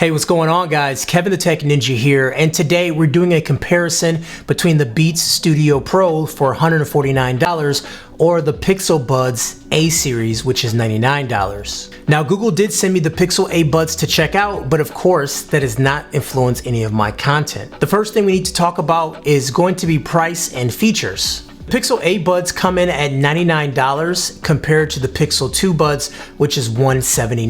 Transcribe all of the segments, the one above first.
Hey, what's going on, guys? Kevin the Tech Ninja here, and today we're doing a comparison between the Beats Studio Pro for $149 or the Pixel Buds A series, which is $99. Now, Google did send me the Pixel A Buds to check out, but of course, that does not influence any of my content. The first thing we need to talk about is going to be price and features. Pixel A Buds come in at $99 compared to the Pixel 2 Buds, which is $179.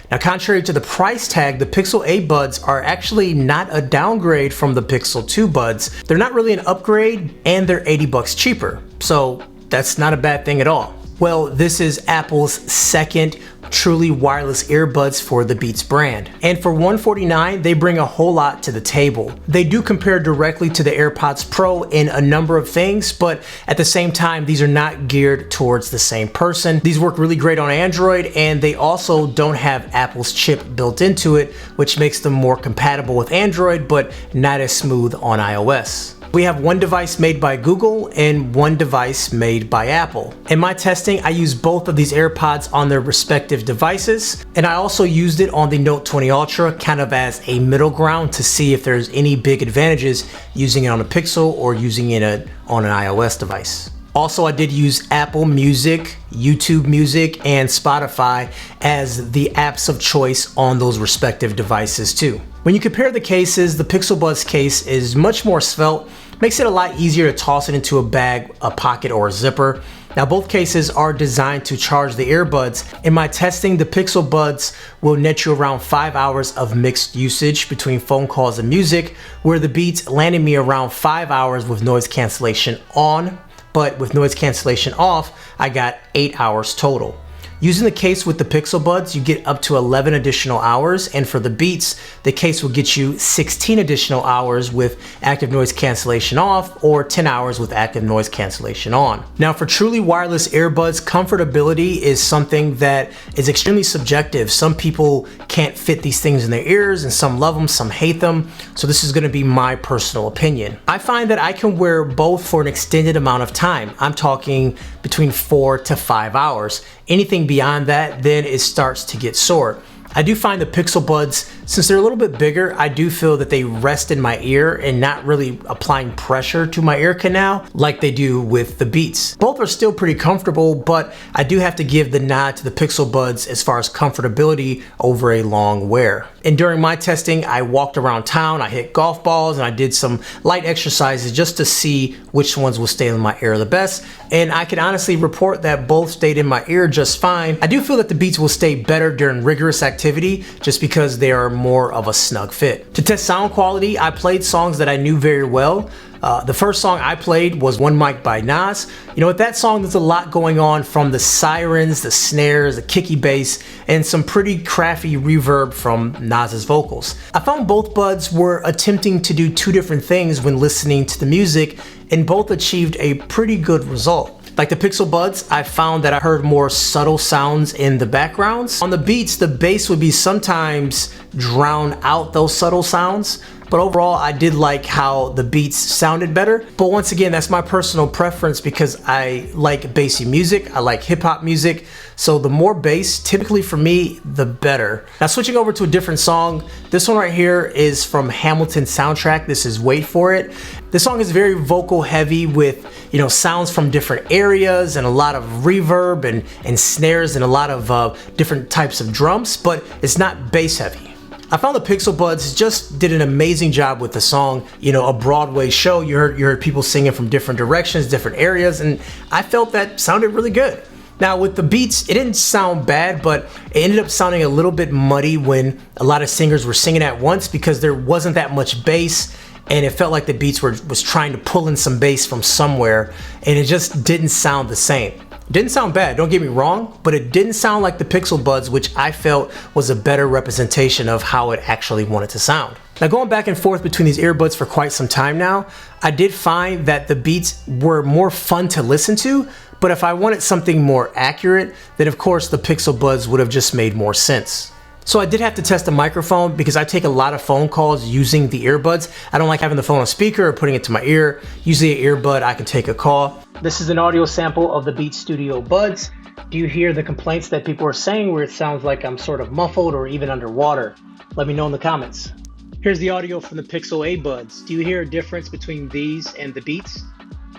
Now, contrary to the price tag, the Pixel A Buds are actually not a downgrade from the Pixel 2 Buds. They're not really an upgrade, and they're $80 cheaper. So that's not a bad thing at all. Well, this is Apple's second truly wireless earbuds for the Beats brand. And for $149, they bring a whole lot to the table. They do compare directly to the AirPods Pro in a number of things, but at the same time, these are not geared towards the same person. These work really great on Android, and they also don't have Apple's chip built into it, which makes them more compatible with Android, but not as smooth on iOS. We have one device made by Google and one device made by Apple. In my testing, I used both of these AirPods on their respective devices, and I also used it on the Note 20 Ultra kind of as a middle ground to see if there's any big advantages using it on a Pixel or using it on an iOS device. Also, I did use Apple Music, YouTube Music, and Spotify as the apps of choice on those respective devices too. When you compare the cases, the Pixel Buds case is much more svelte, makes it a lot easier to toss it into a bag, a pocket, or a zipper. Now, both cases are designed to charge the earbuds. In my testing, the Pixel Buds will net you around 5 hours of mixed usage between phone calls and music, where the Beats landed me around 5 hours with noise cancellation on, but with noise cancellation off, I got 8 hours total. Using the case with the Pixel Buds, you get up to 11 additional hours, and for the Beats, the case will get you 16 additional hours with active noise cancellation off or 10 hours with active noise cancellation on. Now, for truly wireless earbuds, comfortability is something that is extremely subjective. Some people can't fit these things in their ears, and some love them, some hate them. So this is gonna be my personal opinion. I find that I can wear both for an extended amount of time. I'm talking between 4 to 5 hours. Anything beyond that, then it starts to get sore. I do find the Pixel Buds, since they're a little bit bigger, I do feel that they rest in my ear and not really applying pressure to my ear canal like they do with the Beats. Both are still pretty comfortable, but I do have to give the nod to the Pixel Buds as far as comfortability over a long wear. And during my testing, I walked around town, I hit golf balls, and I did some light exercises just to see which ones will stay in my ear the best. And I can honestly report that both stayed in my ear just fine. I do feel that the Beats will stay better during rigorous activity just because they are more of a snug fit. To test sound quality, I played songs that I knew very well. The first song I played was One Mic by Nas. You know, with that song, there's a lot going on from the sirens, the snares, the kicky bass, and some pretty crafty reverb from Nas's vocals. I found both buds were attempting to do two different things when listening to the music, and both achieved a pretty good result. Like the Pixel Buds, I found that I heard more subtle sounds in the backgrounds. On the Beats, the bass would be sometimes drown out those subtle sounds. But overall, I did like how the Beats sounded better. But once again, that's my personal preference because I like bassy music. I like hip hop music. So the more bass, typically for me, the better. Now switching over to a different song. This one right here is from Hamilton soundtrack. This is Wait For It. This song is very vocal heavy with, sounds from different areas and a lot of reverb and snares and a lot of different types of drums, but it's not bass heavy. I found the Pixel Buds just did an amazing job with the song. A Broadway show, you heard people singing from different directions, different areas, and I felt that sounded really good. Now with the Beats, it didn't sound bad, but it ended up sounding a little bit muddy when a lot of singers were singing at once because there wasn't that much bass, and it felt like the Beats was trying to pull in some bass from somewhere, and it just didn't sound the same. Didn't sound bad, don't get me wrong, but it didn't sound like the Pixel Buds, which I felt was a better representation of how it actually wanted to sound. Now going back and forth between these earbuds for quite some time now, I did find that the Beats were more fun to listen to, but if I wanted something more accurate, then of course the Pixel Buds would have just made more sense. So I did have to test the microphone because I take a lot of phone calls using the earbuds. I don't like having the phone on speaker or putting it to my ear. Usually an earbud, I can take a call. This is an audio sample of the Beats Studio Buds. Do you hear the complaints that people are saying where it sounds like I'm sort of muffled or even underwater? Let me know in the comments. Here's the audio from the Pixel A buds. Do you hear a difference between these and the Beats?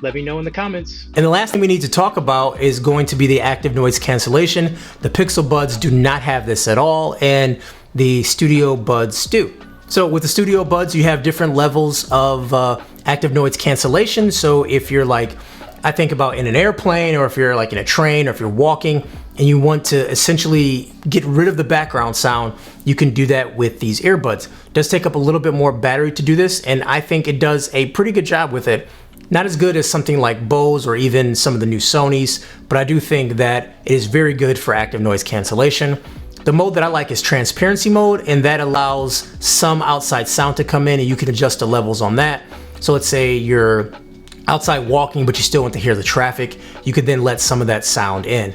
Let me know in the comments. And the last thing we need to talk about is going to be the active noise cancellation. The Pixel Buds do not have this at all, and the Studio Buds do. So with the Studio Buds, you have different levels of active noise cancellation. So if you're like, I think about in an airplane, or if you're like in a train, or if you're walking and you want to essentially get rid of the background sound, you can do that with these earbuds. It does take up a little bit more battery to do this, and I think it does a pretty good job with it. Not as good as something like Bose or even some of the new Sonys, but I do think that it is very good for active noise cancellation. The mode that I like is transparency mode, and that allows some outside sound to come in, and you can adjust the levels on that. So let's say you're outside walking, but you still want to hear the traffic. You could then let some of that sound in.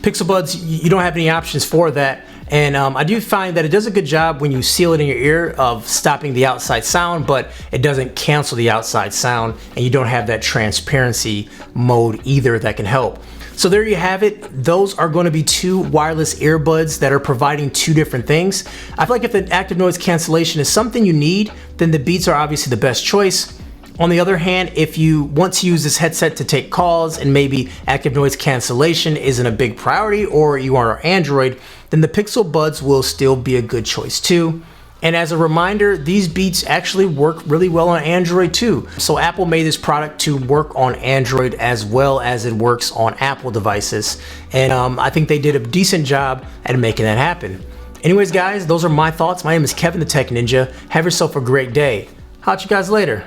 Pixel Buds, you don't have any options for that. And I do find that it does a good job when you seal it in your ear of stopping the outside sound, but it doesn't cancel the outside sound, and you don't have that transparency mode either that can help. So there you have it. Those are going to be two wireless earbuds that are providing two different things. I feel like if the active noise cancellation is something you need, then the Beats are obviously the best choice. On the other hand, if you want to use this headset to take calls and maybe active noise cancellation isn't a big priority, or you are Android, then the Pixel Buds will still be a good choice too. And as a reminder, these Beats actually work really well on Android too. So Apple made this product to work on Android as well as it works on Apple devices. And I think they did a decent job at making that happen. Anyways guys, those are my thoughts. My name is Kevin the Tech Ninja. Have yourself a great day. Holla at you guys later.